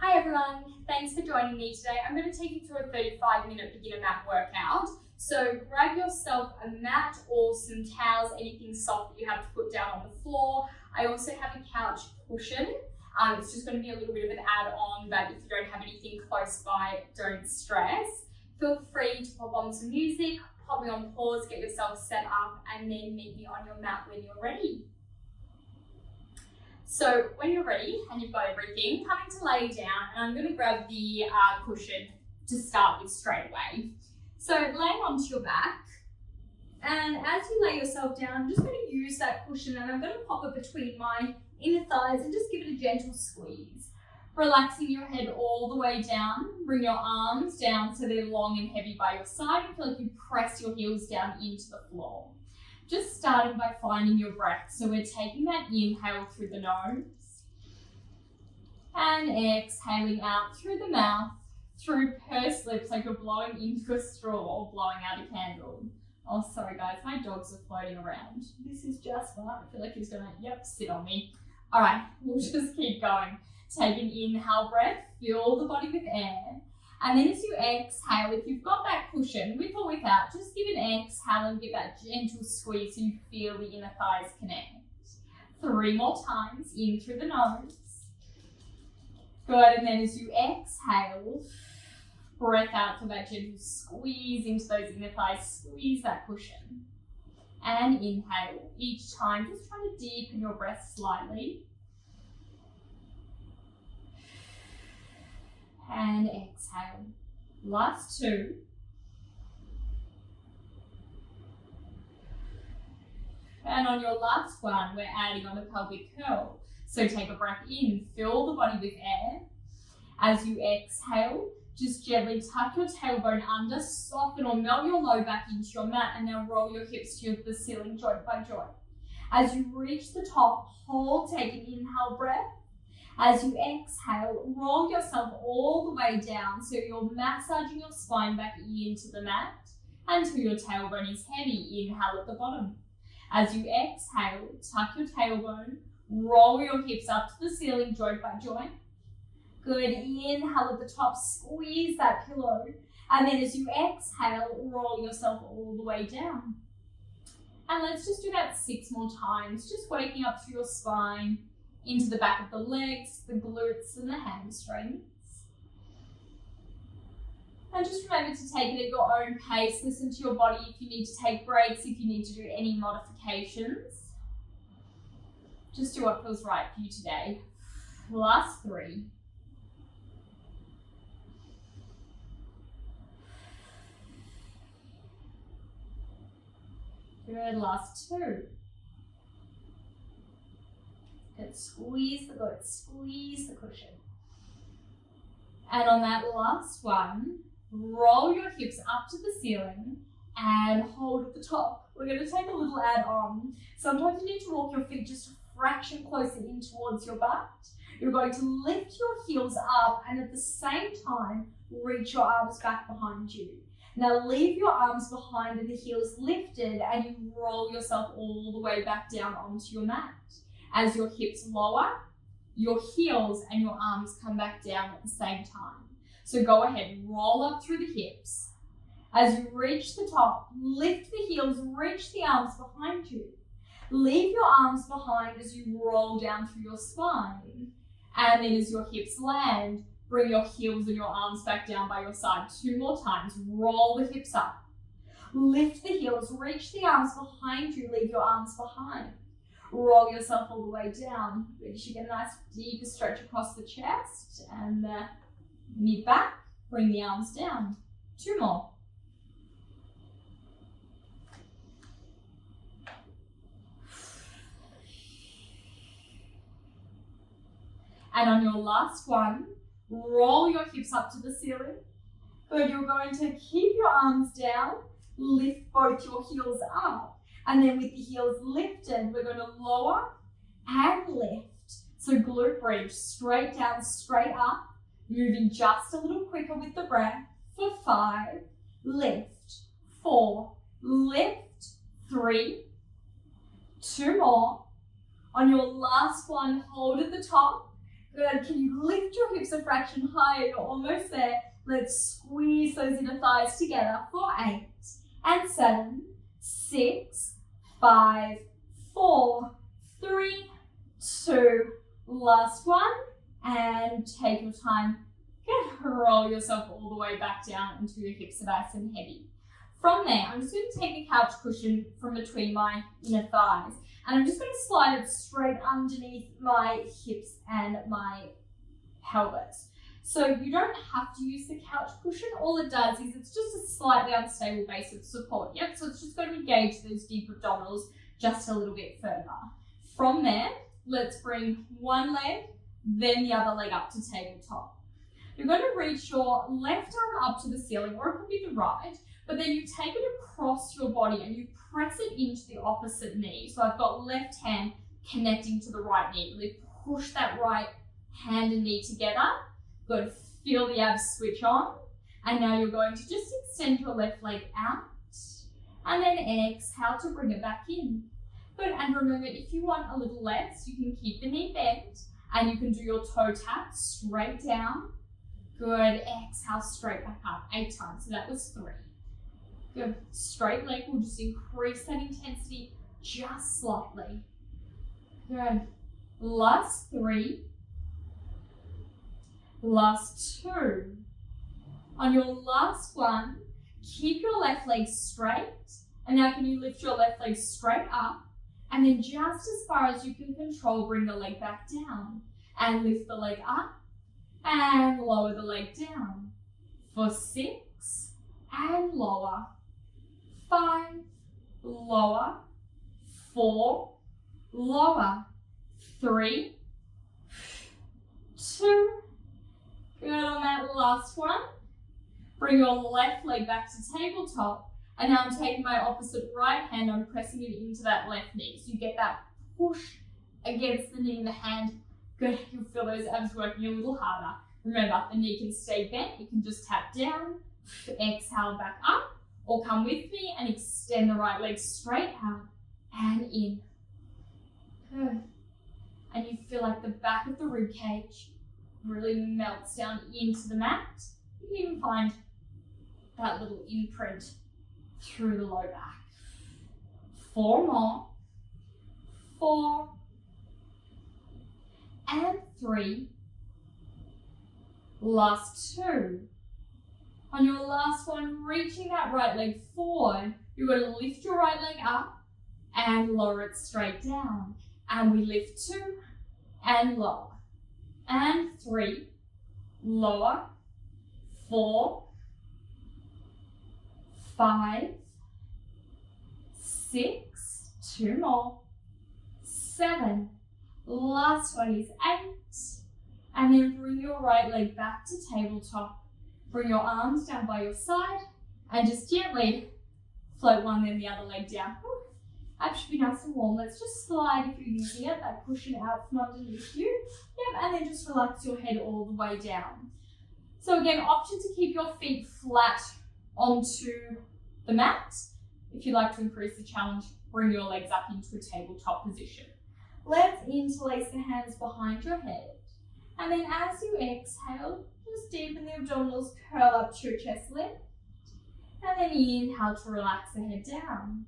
Hi everyone, thanks for joining me today. I'm going to take you through a 35-minute beginner mat workout. So grab yourself a mat or some towels, anything soft that you have to put down on the floor. I also have a couch cushion. It's just going to be a little bit of an add-on, but if you don't have anything close by, don't stress. Feel free to pop on some music, pop me on pause, get yourself set up, and then meet me on your mat when you're ready. So when you're ready and you've got everything, coming to lay down, and I'm going to grab the cushion to start with straight away. So laying onto your back, and as you lay yourself down, I'm just going to use that cushion and I'm going to pop it between my inner thighs and just give it a gentle squeeze. Relaxing your head all the way down, bring your arms down so they're long and heavy by your side and feel like you press your heels down into the floor. Just starting by finding your breath. So we're taking that inhale through the nose and exhaling out through the mouth, through pursed lips like you're blowing into a straw or blowing out a candle. Oh, sorry guys, my dogs are floating around. This is just fun. I feel like he's gonna, sit on me. All right, we'll just keep going. Take an inhale breath, fill the body with air. And then as you exhale, if you've got that cushion, with or without, just give an exhale and give that gentle squeeze so you feel the inner thighs connect. 3 more times, in through the nose. Good, and then as you exhale, breath out for that gentle squeeze into those inner thighs, squeeze that cushion. And inhale, each time just trying to deepen your breath slightly. And exhale. Last 2. And on your last one, we're adding on a pelvic curl. So take a breath in, fill the body with air. As you exhale, just gently tuck your tailbone under, soften or melt your low back into your mat, and now roll your hips to the ceiling joint by joint. As you reach the top, hold, take an inhale breath. As you exhale, roll yourself all the way down so you're massaging your spine back into the mat until your tailbone is heavy. Inhale at the bottom. As you exhale, tuck your tailbone, roll your hips up to the ceiling joint by joint. Good, inhale at the top, squeeze that pillow. And then as you exhale, roll yourself all the way down. And let's just do that 6 more times, just waking up through your spine, into the back of the legs, the glutes and the hamstrings. And just remember to take it at your own pace. Listen to your body if you need to take breaks, if you need to do any modifications. Just do what feels right for you today. Last 3. Good, last 2. Good, squeeze the glutes, squeeze the cushion. And on that last one, roll your hips up to the ceiling and hold at the top. We're going to take a little add on. Sometimes you need to walk your feet just a fraction closer in towards your butt. You're going to lift your heels up and at the same time, reach your arms back behind you. Now leave your arms behind and the heels lifted and you roll yourself all the way back down onto your mat. As your hips lower, your heels and your arms come back down at the same time. So go ahead, roll up through the hips. As you reach the top, lift the heels, reach the arms behind you. Leave your arms behind as you roll down through your spine. And then as your hips land, bring your heels and your arms back down by your side 2 more times. Roll the hips up. Lift the heels, reach the arms behind you, leave your arms behind. Roll yourself all the way down. You should get a nice deep stretch across the chest and mid back. Bring the arms down. 2 more. And on your last one, roll your hips up to the ceiling. Good, you're going to keep your arms down, lift both your heels up. And then with the heels lifted, we're going to lower and lift. So glute bridge, straight down, straight up, moving just a little quicker with the breath. For 5, lift, 4, lift, 3, 2 more. On your last one, hold at the top. Good. Can you lift your hips a fraction higher? You're almost there. Let's squeeze those inner thighs together for 8 and 7, 6, 5, 4, 3, 2, last one, and take your time. Good. Roll yourself all the way back down until your hips are nice and heavy. From there, I'm just going to take the couch cushion from between my inner thighs, and I'm just going to slide it straight underneath my hips and my pelvis. So you don't have to use the couch cushion. All it does is it's just a slightly unstable base of support. Yep, so it's just going to engage those deep abdominals just a little bit further. From there, let's bring one leg, then the other leg up to tabletop. You're going to reach your left arm up to the ceiling, or it could be the right, but then you take it across your body and you press it into the opposite knee. So I've got left hand connecting to the right knee. Really push that right hand and knee together. Good. Feel the abs switch on. And now you're going to just extend your left leg out. And then exhale to bring it back in. Good. And remember, if you want a little less, you can keep the knee bent and you can do your toe tap straight down. Good. Exhale straight back up 8 times. So that was 3. Good. Straight leg will just increase that intensity just slightly. Good. Last 3. Last 2. On your last one, keep your left leg straight. And now can you lift your left leg straight up? And then just as far as you can control, bring the leg back down. And lift the leg up. And lower the leg down. For 6. And lower. 5, lower, 4, lower, 3, 2, good on that last one. Bring your left leg back to tabletop, and now I'm taking my opposite right hand, I'm pressing it into that left knee. So you get that push against the knee and the hand. Good, you'll feel those abs working a little harder. Remember, the knee can stay bent, you can just tap down, exhale back up. Or come with me and extend the right leg straight out and in. Good. And you feel like the back of the rib cage really melts down into the mat. You can even find that little imprint through the low back. 4 more. 4. And 3. Last 2. On your last one, reaching that right leg forward, you're going to lift your right leg up and lower it straight down. And we lift 2 and lower. And 3, lower, 4, 5, 6, 2 more, 7, last one is 8. And then bring your right leg back to tabletop. Bring your arms down by your side and just gently float one then the other leg down. That should be nice and warm. Let's just slide, if you're using it, that cushion out from underneath you. Yep, and then just relax your head all the way down. So again, option to keep your feet flat onto the mat. If you'd like to increase the challenge, bring your legs up into a tabletop position. Let's interlace the hands behind your head. And then as you exhale, just deepen the abdominals, curl up to your chest lift. And then inhale to relax the head down.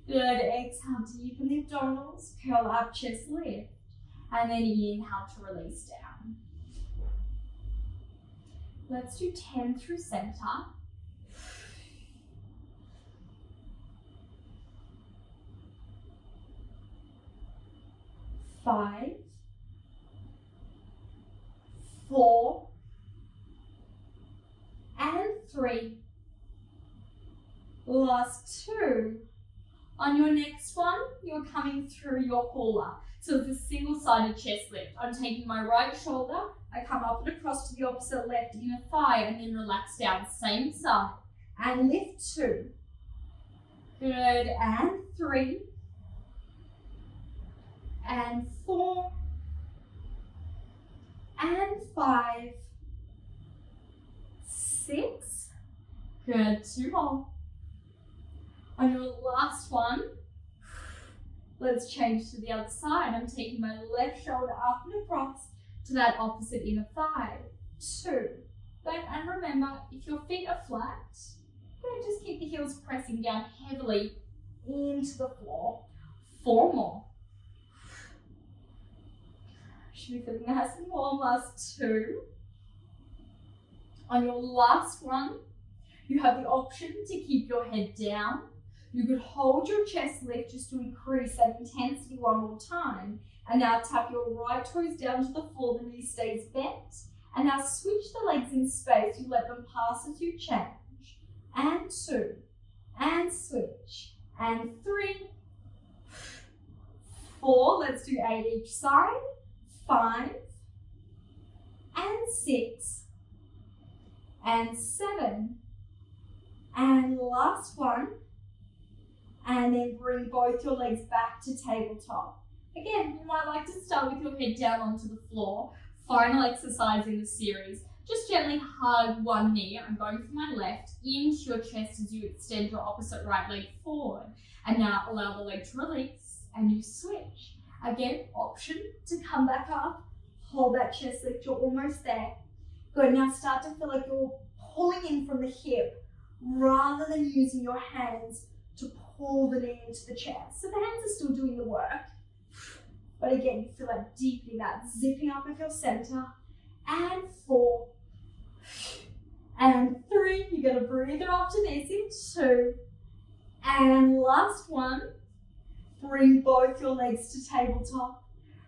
Good, exhale, deepen the abdominals, curl up, chest lift. And then inhale to release down. Let's do 10 through center. 5, 4, and 3. Last 2. On your next one, you're coming through your hula. So it's a single-sided chest lift. I'm taking my right shoulder, I come up and across to the opposite left inner thigh and then relax down, same side. And lift 2. Good, and 3. And 4. And 5. 6. Good, 2 more. On your last one, let's change to the other side. I'm taking my left shoulder up and across to that opposite inner thigh. 2. And remember, if your feet are flat, just keep the heels pressing down heavily into the floor. 4 more. Should be feeling nice and warm. Last 2. On your last one, you have the option to keep your head down. You could hold your chest lift just to increase that intensity one more time. And now tap your right toes down to the floor, the knee stays bent. And now switch the legs in space. You let them pass as you change. And 2. And switch. And 3. 4. Let's do 8 each side. 5. And 6. And 7. And last one. And then bring both your legs back to tabletop. Again, you might like to start with your head down onto the floor. Final exercise in the series. Just gently hug one knee. I'm going from my left into your chest as you extend your opposite right leg forward. And now allow the leg to release and you switch. Again, option to come back up. Hold that chest lift. You're almost there. Good. Now start to feel like you're pulling in from the hip rather than using your hands to pull the knee into the chest. So the hands are still doing the work. But again, you feel that deepening, that zipping up of your center. And 4. And 3. You're going to breathe it after this in 2. And last one. Bring both your legs to tabletop.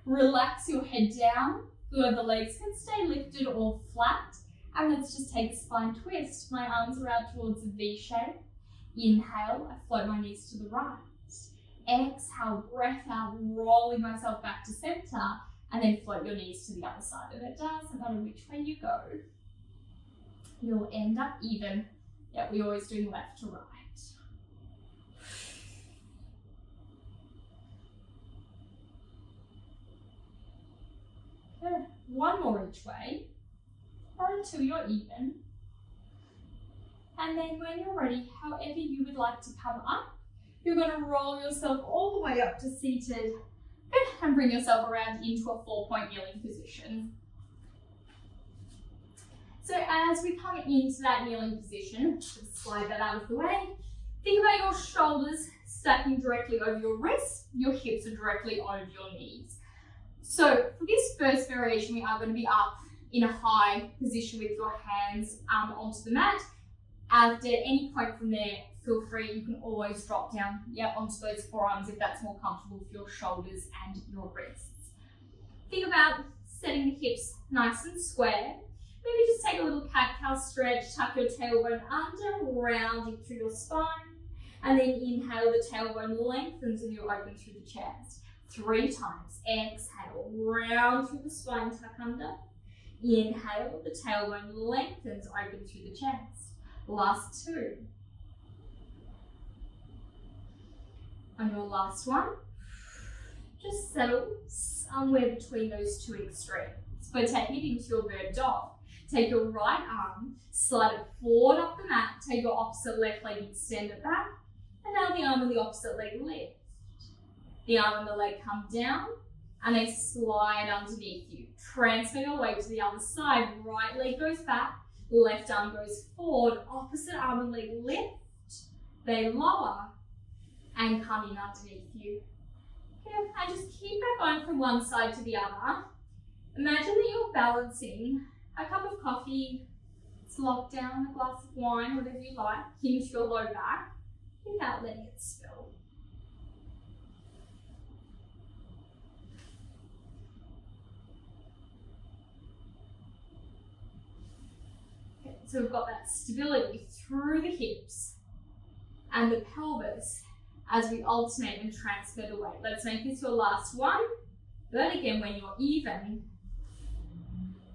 Relax your head down. Good. The legs can stay lifted or flat. And let's just take a spine twist. My arms are out towards a V shape. Inhale, I float my knees to the right. Exhale, breath out, rolling myself back to center, and then float your knees to the other side. And it doesn't matter which way you go, you'll end up even. Yeah, we're always doing left to right. Good. 1 more each way, or until you're even. And then when you're ready, however you would like to come up, you're going to roll yourself all the way up to seated. Good. And bring yourself around into a 4-point kneeling position. So as we come into that kneeling position, just slide that out of the way. Think about your shoulders stacking directly over your wrists. Your hips are directly over your knees. So for this first variation, we are going to be up in a high position with your hands onto the mat. At any point from there, feel free, you can always drop down onto those forearms if that's more comfortable for your shoulders and your wrists. Think about setting the hips nice and square. Maybe just take a little cat-cow stretch, tuck your tailbone under, rounding through your spine. And then inhale, the tailbone lengthens and you open through the chest. 3 times. Exhale, round through the spine, tuck under. Inhale, the tailbone lengthens, open through the chest. Last 2. On your last one, just settle somewhere between those 2 extremes. So take it into your bird dog. Take your right arm, slide it forward up the mat, take your opposite left leg, extend it back, and now the arm and the opposite leg lift. The arm and the leg come down, and they slide underneath you. Transfer your weight to the other side. Right leg goes back, left arm goes forward, opposite arm and leg lift, they lower, and come in underneath you. Okay, and just keep that going from one side to the other. Imagine that you're balancing a cup of coffee, it's locked down, a glass of wine, whatever you like, into your low back without letting it spill. Okay, so we've got that stability through the hips and the pelvis as we alternate and transfer the weight. Let's make this your last one. But again, when you're even,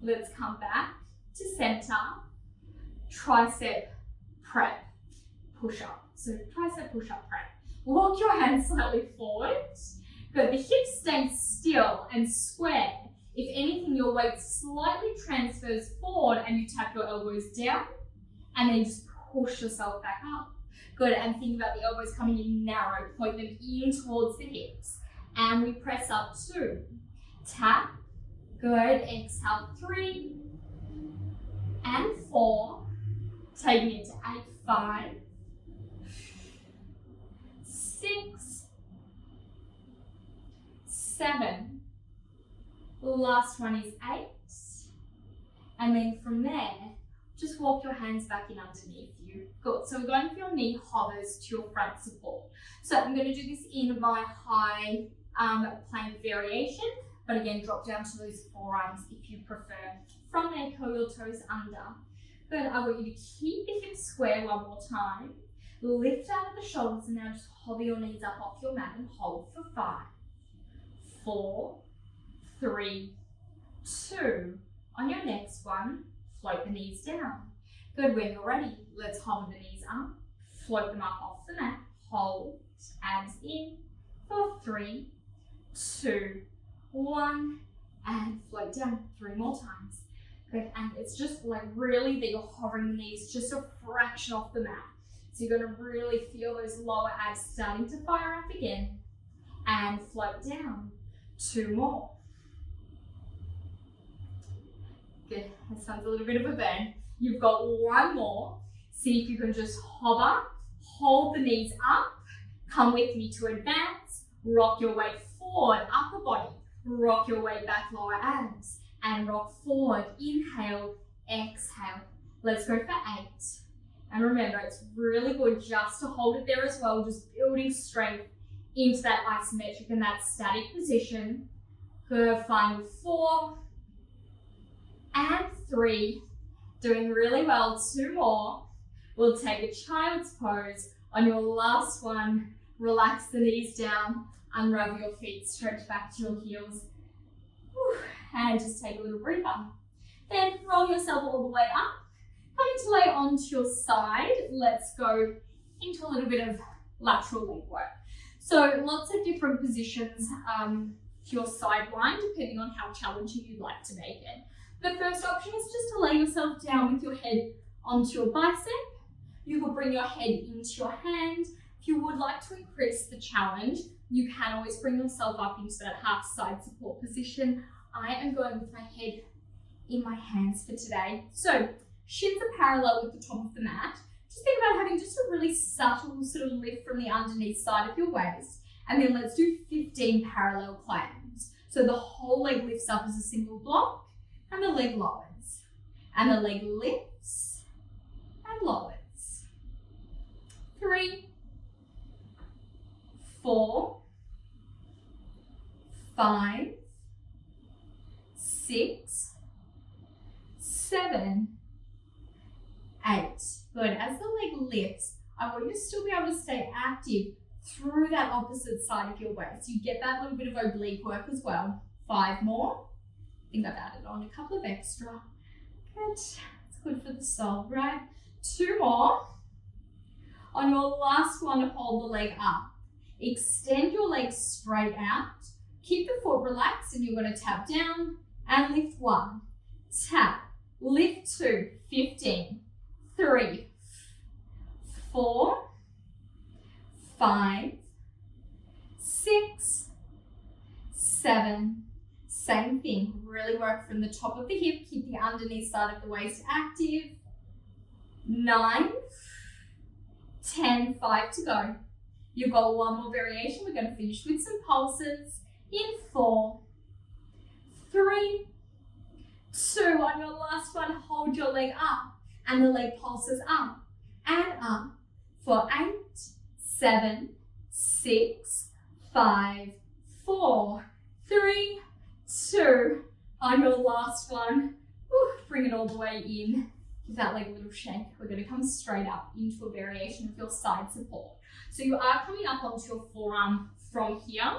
let's come back to center, tricep prep, push up. So tricep push up prep. Walk your hands slightly forward. Good, the hips stay still and square. If anything, your weight slightly transfers forward and you tap your elbows down and then just push yourself back up. Good, and think about the elbows coming in narrow, point them in towards the hips. And we press up 2, tap. Good. Exhale, 3 and 4. Taking it to 8, 5, 6, 7. Last one is 8. And then from there, just walk your hands back in underneath you. Good. So we're going for your knee hovers to your front support. So I'm going to do this in my high plank variation, but again, drop down to those forearms if you prefer. From there, curl your toes under. Good. I want you to keep the hips square one more time. Lift out of the shoulders and now just hover your knees up off your mat and hold for 5, 4, 3, 2. On your next one, float the knees down. Good. When you're ready, let's hover the knees up, float them up off the mat, hold, abs in for 3, 2, 1, and float down 3 more times. Good. And it's just like really that you're hovering the knees just a fraction off the mat. So you're going to really feel those lower abs starting to fire up again and float down. 2 more. Good. This one's a little bit of a burn. You've got 1 more. See if you can just hover, hold the knees up, come with me to advance, rock your weight forward, upper body, rock your weight back, lower abs, and rock forward. Inhale, exhale. Let's go for 8. And remember, it's really good just to hold it there as well, just building strength into that isometric and that static position. Good. Final 4 and 3. Doing really well. 2 more. We'll take a child's pose. On your last one, relax the knees down, unravel your feet, stretch back to your heels. Whew. And just take a little breather. Then roll yourself all the way up. Coming to lay onto your side, let's go into a little bit of lateral leg work. So lots of different positions to your side line, depending on how challenging you'd like to make it. The first option is just to lay yourself down with your head onto your bicep. You will bring your head into your hand. If you would like to increase the challenge, you can always bring yourself up into that half side support position. I am going with my head in my hands for today. So shins are parallel with the top of the mat. Just think about having just a really subtle sort of lift from the underneath side of your waist. And then let's do 15 parallel climbs. So the whole leg lifts up as a single block. And the leg lowers, and the leg lifts and lowers. 3, 4, 5, 6, 7, 8. Good. As the leg lifts, I want you to still be able to stay active through that opposite side of your waist. You get that little bit of oblique work as well. 5 more. I think I've added on a couple of extra. Good. It's good for the soul, right? 2 more. On your last one, hold the leg up. Extend your legs straight out. Keep the foot relaxed and you're going to tap down and lift 1. Tap. Lift 2. 15. 3. 4. 5. 6. 7. Same thing, really work from the top of the hip, keep the underneath side of the waist active. 9, 10, 5 to go. You've got 1 more variation. We're going to finish with some pulses. In 4, 3, 2. On your last one, hold your leg up and the leg pulses up and up for 8, 7, 6, 5, 4, 3, 2. On your last one, bring it all the way in. Give that leg a little shake. We're going to come straight up into a variation of your side support. So you are coming up onto your forearm from here.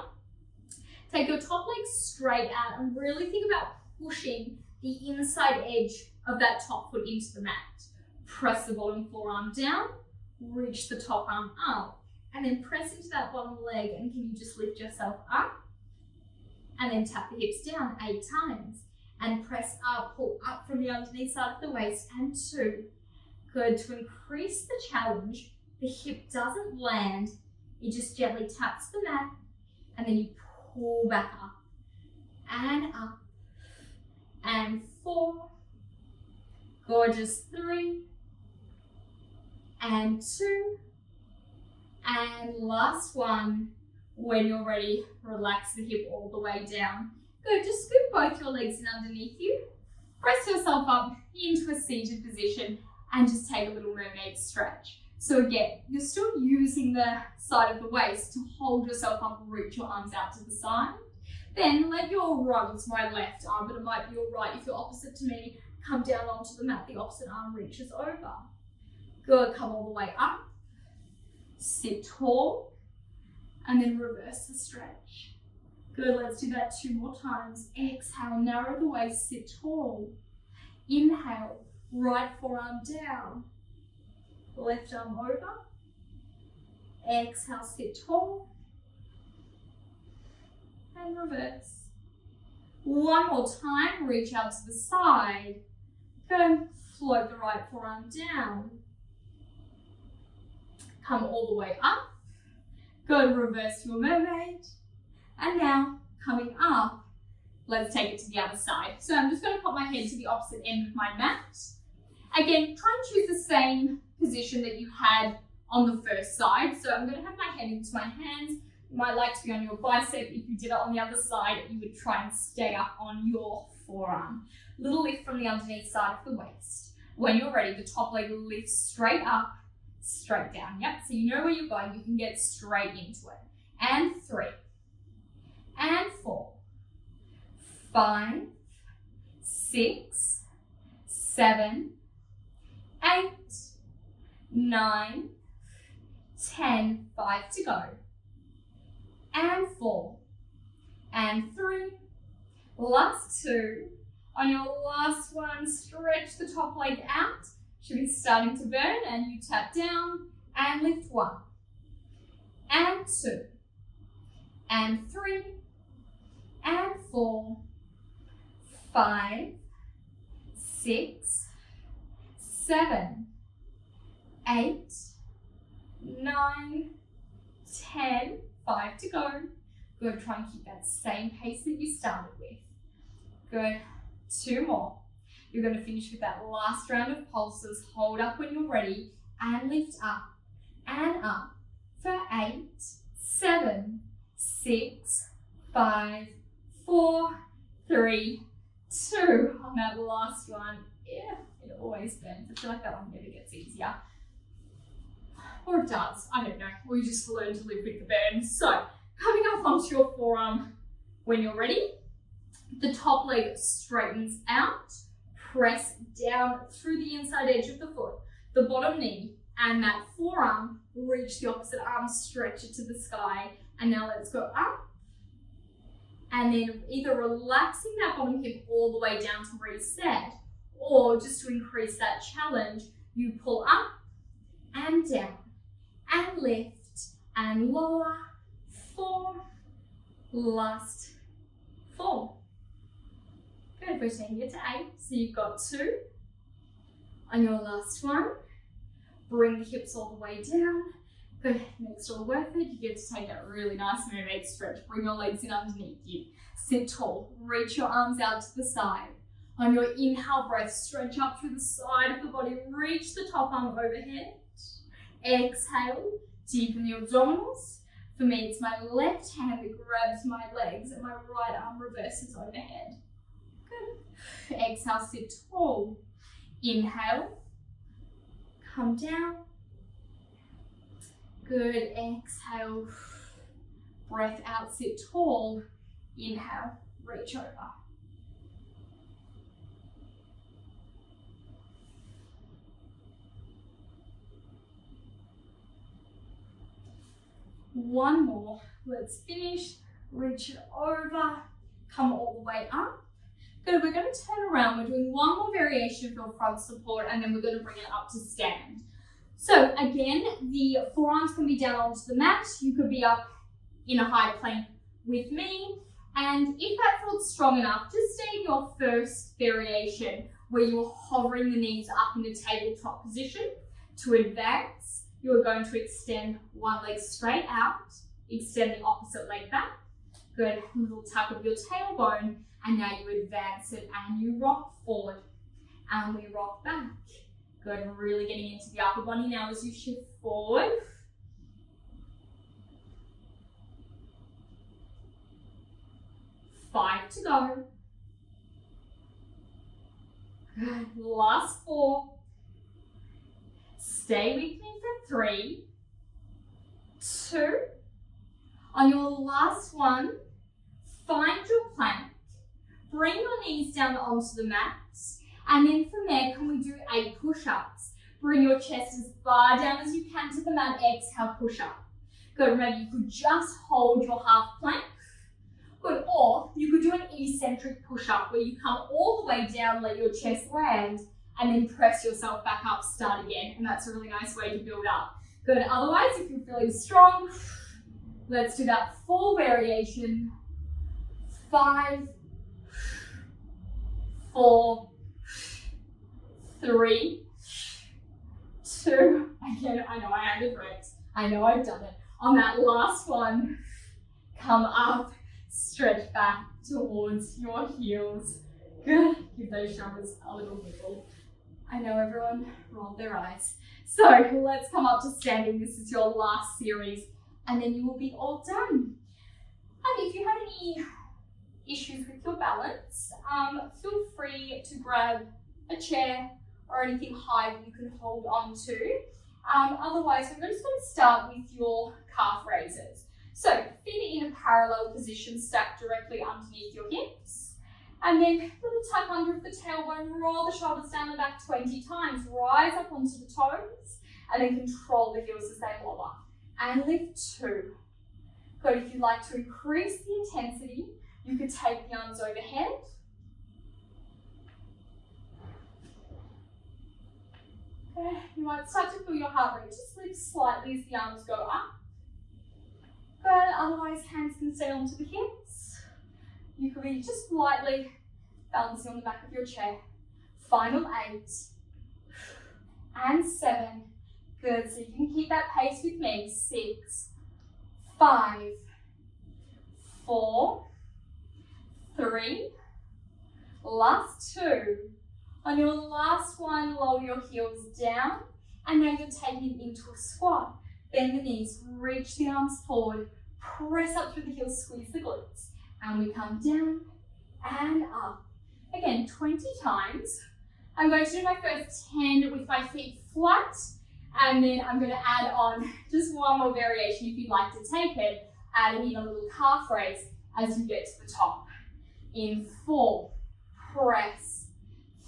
Take your top leg straight out and really think about pushing the inside edge of that top foot into the mat. Press the bottom forearm down, reach the top arm up, and then press into that bottom leg. And can you just lift yourself up? And then tap the hips down 8 times and press up, pull up from the underneath side of the waist, and 2. Good. To increase the challenge, the hip doesn't land, it just gently taps the mat and then you pull back up and up and 4. Gorgeous. 3 and 2. And last one. When you're ready, relax the hip all the way down. Good, just scoop both your legs in underneath you. Press yourself up into a seated position and just take a little mermaid stretch. So again, you're still using the side of the waist to hold yourself up and reach your arms out to the side. Then let your right, it's my left arm, but it might be your right if you're opposite to me, come down onto the mat, the opposite arm reaches over. Good, come all the way up. Sit tall. And then reverse the stretch. Good, let's do that 2 more times. Exhale, narrow the waist, sit tall. Inhale, right forearm down. Left arm over. Exhale, sit tall. And reverse. One more time, reach out to the side. Good, float the right forearm down. Come all the way up. Good, reverse your mermaid. And now, coming up, let's take it to the other side. So I'm just going to put my head to the opposite end of my mat. Again, try and choose the same position that you had on the first side. So I'm going to have my head into my hands. You might like to be on your bicep. If you did it on the other side, you would try and stay up on your forearm. Little lift from the underneath side of the waist. When you're ready, the top leg lifts straight up, straight down. Yep, so you know where you're going, you can get straight into it. And 3, and 4, 5, 6, 7, 8, 9, 10, 5 to go. And 4, and 3, last 2. On your last one, stretch the top leg out. Should be starting to burn, and you tap down and lift 1 and 2 and 3 and 4, 5, 6, 7, 8, 9, 10, 5 to go. Good, try and keep that same pace that you started with. Good, 2 more. You're going to finish with that last round of pulses. Hold up when you're ready and lift up and up for 8, 7, 6, 5, 4, 3, 2. On that last one, yeah, it always burns. I feel like that one never gets easier. Or it does, I don't know. Or you just learn to live with the burn. So, coming up onto your forearm when you're ready. The top leg straightens out. Press down through the inside edge of the foot, the bottom knee, and that forearm, reach the opposite arm, stretch it to the sky. And now let's go up. And then either relaxing that bottom hip all the way down to reset, or just to increase that challenge, you pull up and down and lift and lower. 4, last 4. Good, we're taking it to 8. So you've got 2. On your last one, bring the hips all the way down. Good, next all worth it. You get to take that really nice mermaid stretch. Bring your legs in underneath you. Sit tall, reach your arms out to the side. On your inhale breath, stretch up through the side of the body. Reach the top arm overhead. Exhale, deepen the abdominals. For me, it's my left hand that grabs my legs and my right arm reverses overhead. Good. Exhale, sit tall. Inhale, come down. Good, exhale, breath out, sit tall. Inhale, reach over. One more, let's finish. Reach it over, come all the way up. Good, we're going to turn around. We're doing one more variation of your front support, and then we're going to bring it up to stand. So again, the forearms can be down onto the mat. You could be up in a high plank with me. And if that feels strong enough, just stay in your first variation where you're hovering the knees up in the tabletop position. To advance, you are going to extend one leg straight out, extend the opposite leg back. Good, little tuck of your tailbone, And now you advance it and you rock forward. And we rock back. Good, really getting into the upper body now as you shift forward. Five to go. Good, last 4. Stay with me for 3, 2. On your last one, find your plank. Bring your knees down onto the mat. And then from there, can we do 8 push-ups? Bring your chest as far down as you can to the mat. Exhale, push up. Good, remember you could just hold your half plank. Good, or you could do an eccentric push-up where you come all the way down, let your chest land, and then press yourself back up, start again. And that's a really nice way to build up. Good, otherwise, if you're feeling strong, let's do that full variation. 5, 4, 3, 2. Again, I know I added reps. I know I've done it. On that last one, come up, stretch back towards your heels. Good. Give those shoulders a little wiggle. I know everyone rolled their eyes. So let's come up to standing. This is your last series, and then you will be all done. And if you have any issues with your balance, feel free to grab a chair or anything high that you can hold on to. Otherwise, we're just going to start with your calf raises. So feet in a parallel position, stacked directly underneath your hips. And then little tuck under of the tailbone, roll the shoulders down the back 20 times. Rise up onto the toes, and then control the heels as they lower. And lift 2. Good, if you'd like to increase the intensity, you could take the arms overhead. Okay, you might start to feel your heart rate just lift slightly as the arms go up. Good, otherwise hands can stay onto the hips. You could be just lightly balancing on the back of your chair. Final 8 and 7. Good, so you can keep that pace with me. 6, 5, 4, 3, last 2. On your last one, lower your heels down, and now you're taking it into a squat. Bend the knees, reach the arms forward, press up through the heels, squeeze the glutes, and we come down and up. Again, 20 times. I'm going to do my first 10 with my feet flat, and then I'm going to add on just one more variation if you'd like to take it, adding in a little calf raise as you get to the top. In 4, press.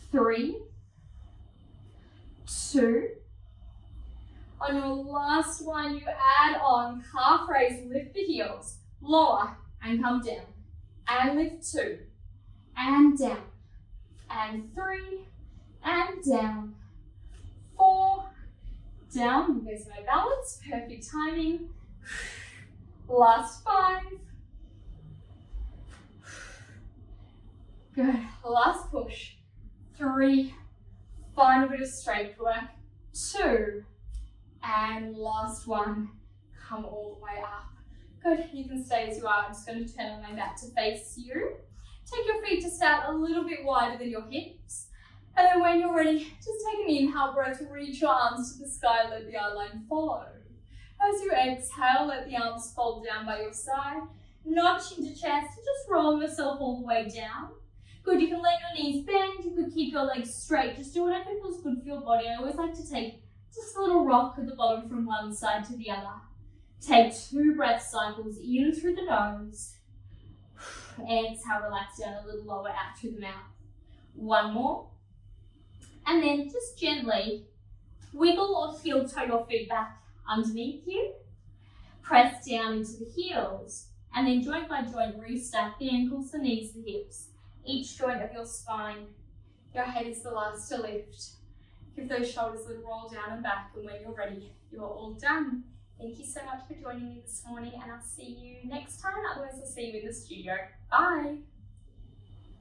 3, 2. On your last one, you add on calf raise, lift the heels, lower and come down, and lift 2, and down, and 3, and down, 4, down. There's no balance, perfect timing. Last 5. Good, last push. 3, final bit of strength work. 2, and last one, come all the way up. Good, you can stay as you are. I'm just going to turn on my mat to face you. Take your feet to start a little bit wider than your hips. And then when you're ready, just take an inhale breath, reach your arms to the sky, let the outline follow. As you exhale, let the arms fold down by your side. Notch into chest, just roll yourself all the way down. Good, you can let your knees bend, you could keep your legs straight, just do whatever feels good for your body. I always like to take just a little rock at the bottom from one side to the other. Take 2 breath cycles in through the nose. Exhale, relax down a little lower out through the mouth. 1 more. And then just gently wiggle or heel toe your feet back underneath you. Press down into the heels. And then joint by joint, restack the ankles, the knees, the hips. Each joint of your spine, your head is the last to lift. Give those shoulders a little roll down and back, and when you're ready, you're all done. Thank you so much for joining me this morning, and I'll see you next time. Otherwise, I'll see you in the studio. Bye.